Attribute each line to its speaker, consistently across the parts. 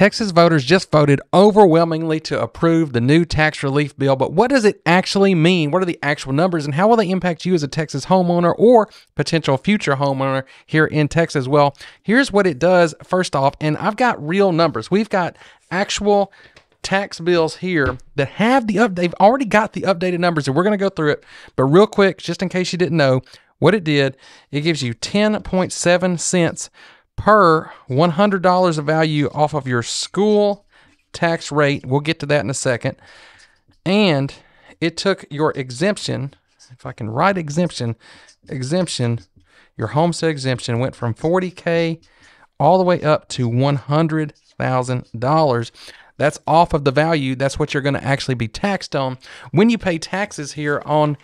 Speaker 1: Texas voters just voted overwhelmingly to approve the new tax relief bill, but what does it actually mean? What are the actual numbers, and how will they impact you as a Texas homeowner or potential future homeowner here in Texas? Well, here's what it does first off, and I've got real numbers. We've got actual tax bills here that have they've already got the updated numbers, and we're going to go through it. But real quick, just in case you didn't know what it did, it gives you 10.7 cents per $100 of value off of your school tax rate. We'll get to that in a second. And it took your exemption, if I can write exemption, your homestead exemption went from $40K all the way up to $100,000. That's off of the value. That's what you're going to actually be taxed on when you pay taxes here on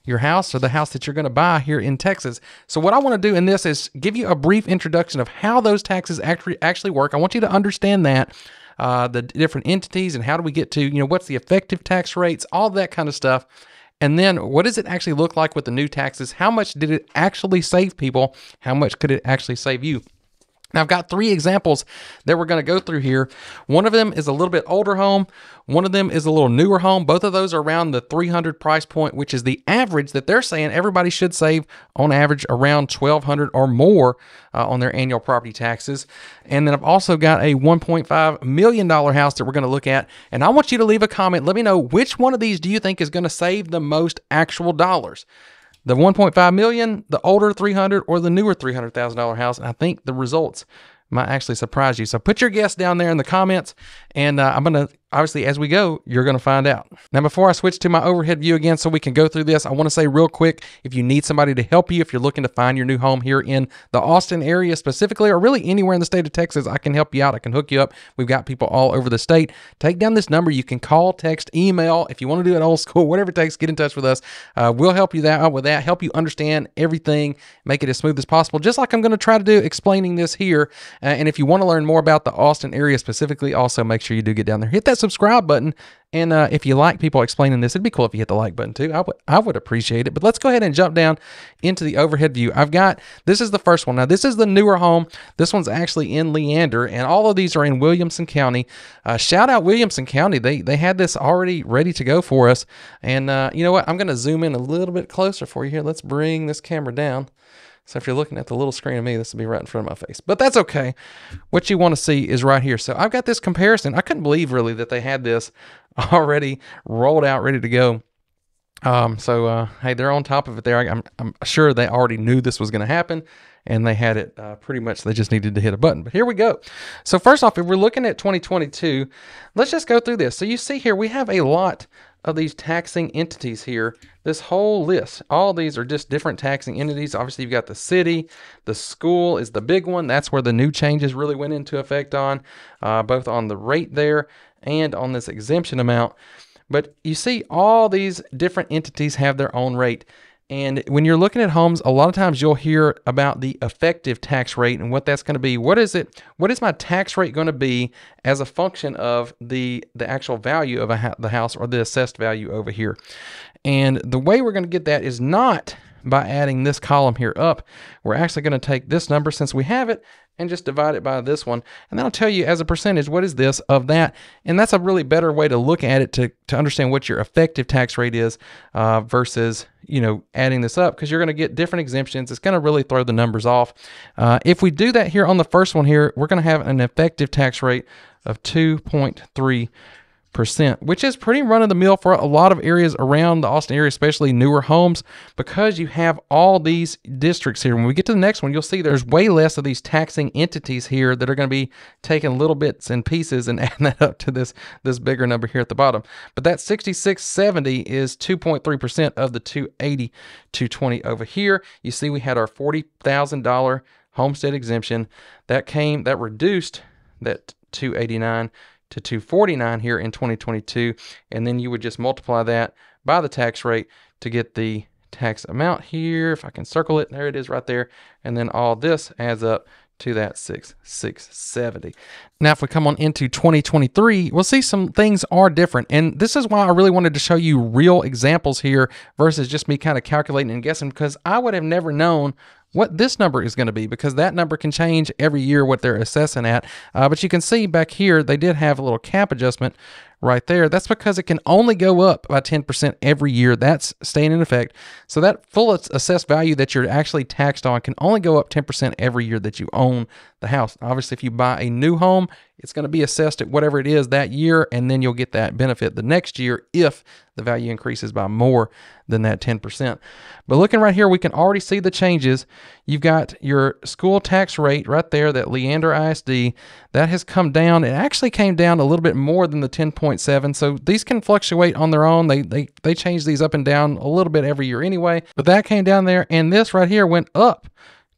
Speaker 1: your house or the house that you're going to buy here in Texas. So what I want to do in this is give you a brief introduction of how those taxes actually work. I want you to understand that, the different entities, and how do we get to, what's the effective tax rates, all that kind of stuff. And then what does it actually look like with the new taxes? How much did it actually save people? How much could it actually save you? Now, I've got 3 examples that we're going to go through here. One of them is a little bit older home. One of them is a little newer home. Both of those are around the $300 price point, which is the average that they're saying everybody should save on average around $1,200 or more on their annual property taxes. And then I've also got a $1.5 million house that we're going to look at. And I want you to leave a comment. Let me know which one of these do you think is going to save the most actual dollars. The 1.5 million, the older 300, or the newer $300,000 house. And I think the results might actually surprise you. So put your guess down there in the comments, and I'm going to, obviously, as we go, you're going to find out. Now, before I switch to my overhead view again so we can go through this, I want to say real quick, if you need somebody to help you, if you're looking to find your new home here in the Austin area specifically, or really anywhere in the state of Texas, I can help you out. I can hook you up. We've got people all over the state. Take down this number. You can call, text, email. If you want to do it old school, whatever it takes, get in touch with us. We'll help you out with that, help you understand everything, make it as smooth as possible, just like I'm going to try to do explaining this here. And if you want to learn more about the Austin area specifically, also make sure you do get down there. Hit that subscribe button. And if you like people explaining this, it'd be cool if you hit the like button too. I would appreciate it. But let's go ahead and jump down into the overhead view. This is the first one. Now, this is the newer home. This one's actually in Leander, and all of these are in Williamson County. Shout out Williamson County. They had this already ready to go for us. And you know what? I'm going to zoom in a little bit closer for you here. Let's bring this camera down. So if you're looking at the little screen of me, this will be right in front of my face. But that's okay. What you want to see is right here. So I've got this comparison. I couldn't believe really that they had this already rolled out, ready to go. Hey, they're on top of it there. I'm sure they already knew this was going to happen, and they had it pretty much. They just needed to hit a button. But here we go. So first off, if we're looking at 2022, let's just go through this. So you see here, we have a lot of these taxing entities here. This whole list, all these are just different taxing entities. Obviously, you've got the city, the school is the big one. That's where the new changes really went into effect on, both on the rate there and on this exemption amount. But you see all these different entities have their own rate. And when you're looking at homes, a lot of times you'll hear about the effective tax rate and what that's going to be. What is it? What is my tax rate going to be as a function of the actual value of the house, or the assessed value over here? And the way we're going to get that is not by adding this column here up. We're actually going to take this number, since we have it, and just divide it by this one. And that'll tell you as a percentage, what is this of that? And that's a really better way to look at it to understand what your effective tax rate is versus, adding this up, because you're going to get different exemptions. It's going to really throw the numbers off. If we do that here on the first one here, we're going to have an effective tax rate of 2.3%, which is pretty run-of-the-mill for a lot of areas around the Austin area, especially newer homes, because you have all these districts here. When we get to the next one, you'll see there's way less of these taxing entities here that are going to be taking little bits and pieces and adding that up to this bigger number here at the bottom. But that 6670 is 2.3% of the 280, 220 over here. You see we had our $40,000 homestead exemption that reduced that 289 to 249 here in 2022, and then you would just multiply that by the tax rate to get the tax amount here. If I can circle it, there it is right there, and then all this adds up to that 670. Now, if we come on into 2023, we'll see some things are different, and this is why I really wanted to show you real examples here versus just me kind of calculating and guessing, because I would have never known what this number is going to be, because that number can change every year what they're assessing at. But you can see back here, they did have a little cap adjustment right there. That's because it can only go up by 10% every year. That's staying in effect. So that full assessed value that you're actually taxed on can only go up 10% every year that you own the house. Obviously, if you buy a new home, it's going to be assessed at whatever it is that year, and then you'll get that benefit the next year if the value increases by more than that 10%. But looking right here, we can already see the changes. You've got your school tax rate right there, that Leander ISD, that has come down. It actually came down a little bit more than the 10.7. So these can fluctuate on their own. They change these up and down a little bit every year anyway. But that came down there, and this right here went up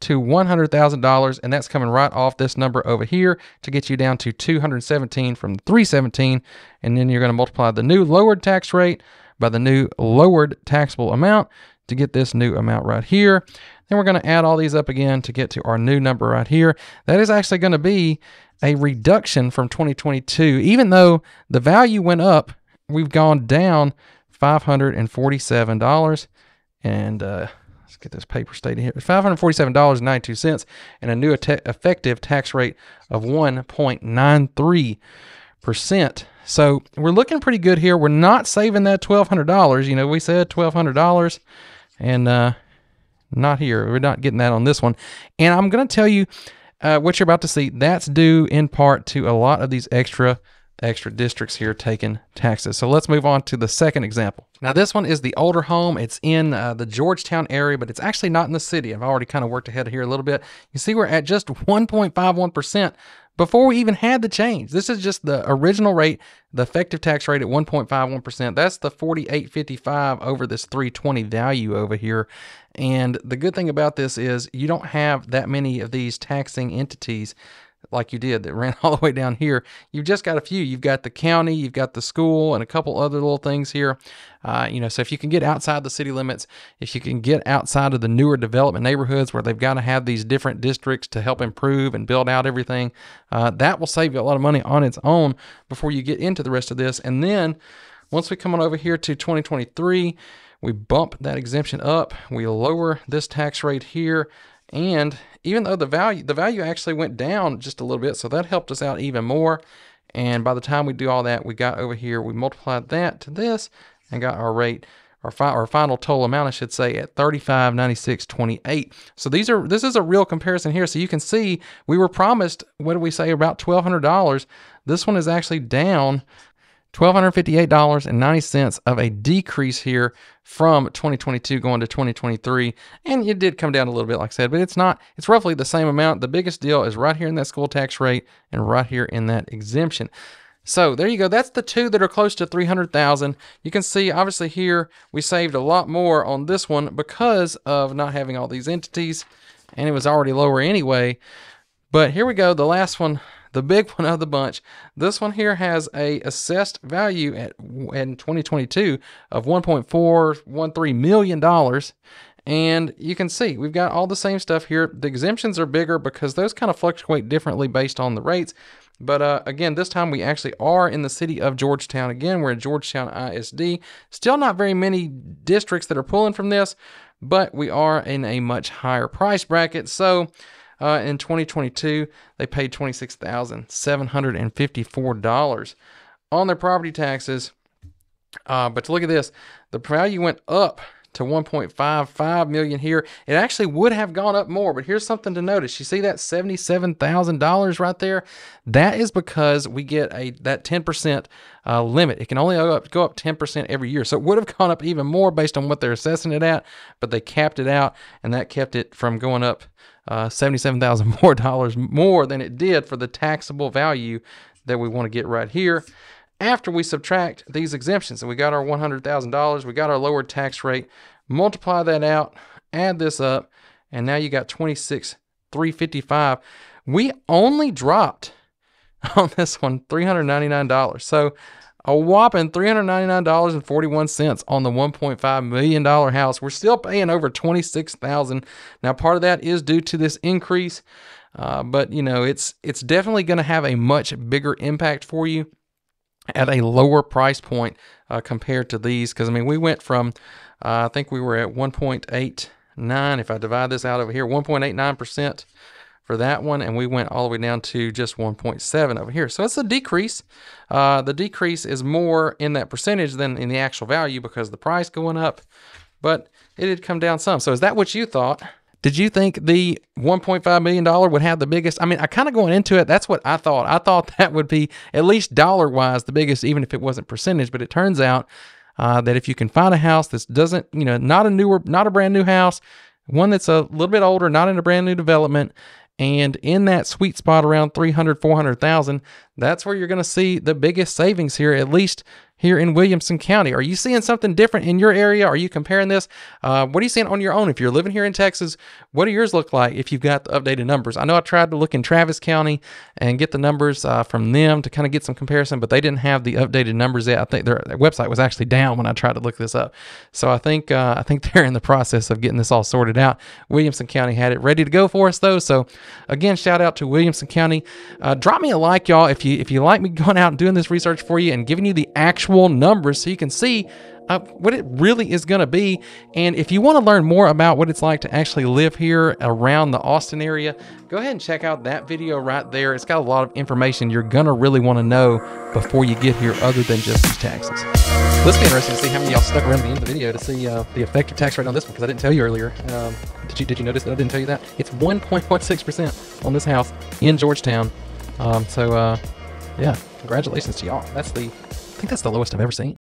Speaker 1: to $100,000, and that's coming right off this number over here to get you down to 217 from 317, and then you're going to multiply the new lowered tax rate by the new lowered taxable amount to get this new amount right here. Then we're going to add all these up again to get to our new number right here. That is actually going to be a reduction from 2022. Even though the value went up, we've gone down $547, and let's get this paper stated here. $547.92 and a new effective tax rate of 1.93%. So we're looking pretty good here. We're not saving that $1,200. You know, we said $1,200, and not here. We're not getting that on this one. And I'm going to tell you what you're about to see. That's due in part to a lot of these extra districts here taking taxes. So let's move on to the second example. Now this one is the older home. It's in the Georgetown area, but it's actually not in the city. I've already kind of worked ahead here a little bit. You see we're at just 1.51% before we even had the change. This is just the original rate, the effective tax rate at 1.51%. That's the 48.55 over this 320 value over here. And the good thing about this is you don't have that many of these taxing entities like you did that ran all the way down here. You've just got a few. You've got the county, you've got the school, and a couple other little things here. You know, so if you can get outside the city limits, if you can get outside of the newer development neighborhoods where they've got to have these different districts to help improve and build out everything, that will save you a lot of money on its own before you get into the rest of this. And then once we come on over here to 2023, we bump that exemption up. We lower this tax rate here. And even though the value actually went down just a little bit, so that helped us out even more. And by the time we do all that, we got over here, we multiplied that to this and got our rate, our final total amount, I should say, at $3596.28. So this is a real comparison here. So you can see we were promised, what did we say, about $1,200. This one is actually down $1,258.90 of a decrease here from 2022 going to 2023. And it did come down a little bit, like I said, but it's roughly the same amount. The biggest deal is right here in that school tax rate and right here in that exemption. So there you go. That's the two that are close to 300,000. You can see obviously here we saved a lot more on this one because of not having all these entities, and it was already lower anyway. But here we go. The last one, the big one of the bunch. This one here has a assessed value in 2022 of $1.413 million. And you can see we've got all the same stuff here. The exemptions are bigger because those kind of fluctuate differently based on the rates. But again, this time we actually are in the city of Georgetown. Again, we're in Georgetown ISD. Still not very many districts that are pulling from this, but we are in a much higher price bracket. So in 2022, they paid $26,754 on their property taxes. But look at this. The value went up to $1.55 million here. It actually would have gone up more, but here's something to notice. You see that $77,000 right there? That is because we get that 10% limit. It can only go up 10% every year. So it would have gone up even more based on what they're assessing it at, but they capped it out, and that kept it from going up $77,000 more than it did for the taxable value that we want to get right here. After we subtract these exemptions, and we got our $100,000, we got our lowered tax rate, multiply that out, add this up, and now you got $26,355. We only dropped on this one $399. So a whopping $399.41 on the $1.5 million house. We're still paying over $26,000. Now, part of that is due to this increase, but you know it's definitely going to have a much bigger impact for you at a lower price point compared to these. Because I mean, we went from I think we were at 1.8 9. If I divide this out over here, 1.89% for that one, and we went all the way down to just 1.7 over here. So it's a decrease. The decrease is more in that percentage than in the actual value because the price going up, but it did come down some. So is that what you thought? Did you think the $1.5 million would have the biggest? I mean, I kind of going into it, that's what I thought. I thought that would be, at least dollar-wise, the biggest, even if it wasn't percentage. But it turns out that if you can find a house that doesn't, not a brand new house, one that's a little bit older, not in a brand new development, and in that sweet spot around 300, 400,000, that's where you're going to see the biggest savings here, at least here in Williamson County. Are you seeing something different in your area? Are you comparing this? What are you seeing on your own? If you're living here in Texas, what do yours look like if you've got the updated numbers? I know I tried to look in Travis County and get the numbers from them to kind of get some comparison, but they didn't have the updated numbers yet. I think their website was actually down when I tried to look this up. So I think they're in the process of getting this all sorted out. Williamson County had it ready to go for us though. So again, shout out to Williamson County. Drop me a like, y'all, if you like me going out and doing this research for you and giving you the actual numbers so you can see what it really is going to be. And if you want to learn more about what it's like to actually live here around the Austin area, go ahead and check out that video right there. It's got a lot of information you're going to really want to know before you get here other than just these taxes. Let's be interested to see how many of y'all stuck around to the end of the video to see the effective tax rate on this one, because I didn't tell you earlier. Did you notice that I didn't tell you that? It's 1.16% on this house in Georgetown. Yeah, congratulations to y'all. I think that's the lowest I've ever seen.